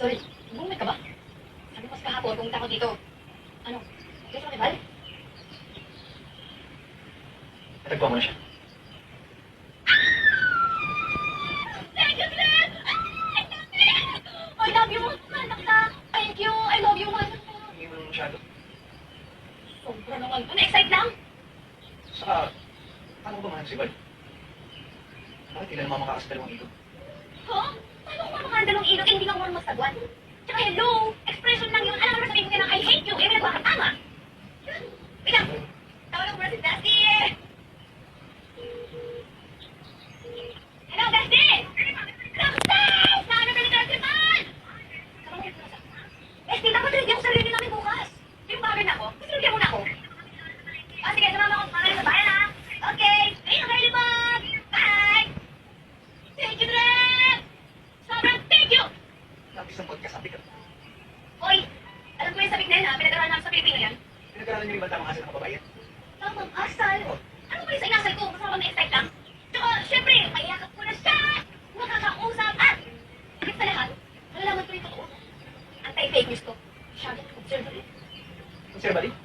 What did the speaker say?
Sorry, bumalik ka ba? Sabi ko kasi kahapon, pumunta ako dito. Ano? Gusto mo kibal? Natagpuan mo na siya. Thank you, Glenn! I love you! Anak na! Thank you! I love you, anak na! Hindi mo naman masyado. Sobra naman. Na-excite lang? Saka, paano ko ba mahal si Val? Bakit hindi na namamakakas sa dalawang ito? Ha? Paano ko mamakanda ng ilog? Eh, hindi ka marunong magsagwan. Tsaka hello! Expression lang yun. Alam mo naman sabihin ko na I hate you. Eh, may nagpapatama. Wait lang. Tawag ako muna si Dusty eh. Hello, Dusty! Success! Naano ka ni Dusty man? Dusty, dapat rinigyan ko sarili namin bukas. Yung bagay na ako, gusto rinigyan mo na ako. Ah, sige, sumama ko. Sumama rin sa bayan ha. Okay. Ayun, kayo libag. Bye! Thank you, Dre! Sobrang thank you! Lapis ng podcast, sabi ka. Hoy, alam ko yung sabik na yun ha. Pinag-aralan namin sa Pilipino yan. Pinag-aralan niyo yung ibang tamang asal ng kababayan. Tamang asal. Ano ba yung sa inasal ko? Basta ako na-excite lang. Tsaka, syempre, mayakap ko na siya. Makakausap. At, higit sa lahat, malalaman ko yung totoo. Anti-fake news ko. Masyadong conservative. Conservative?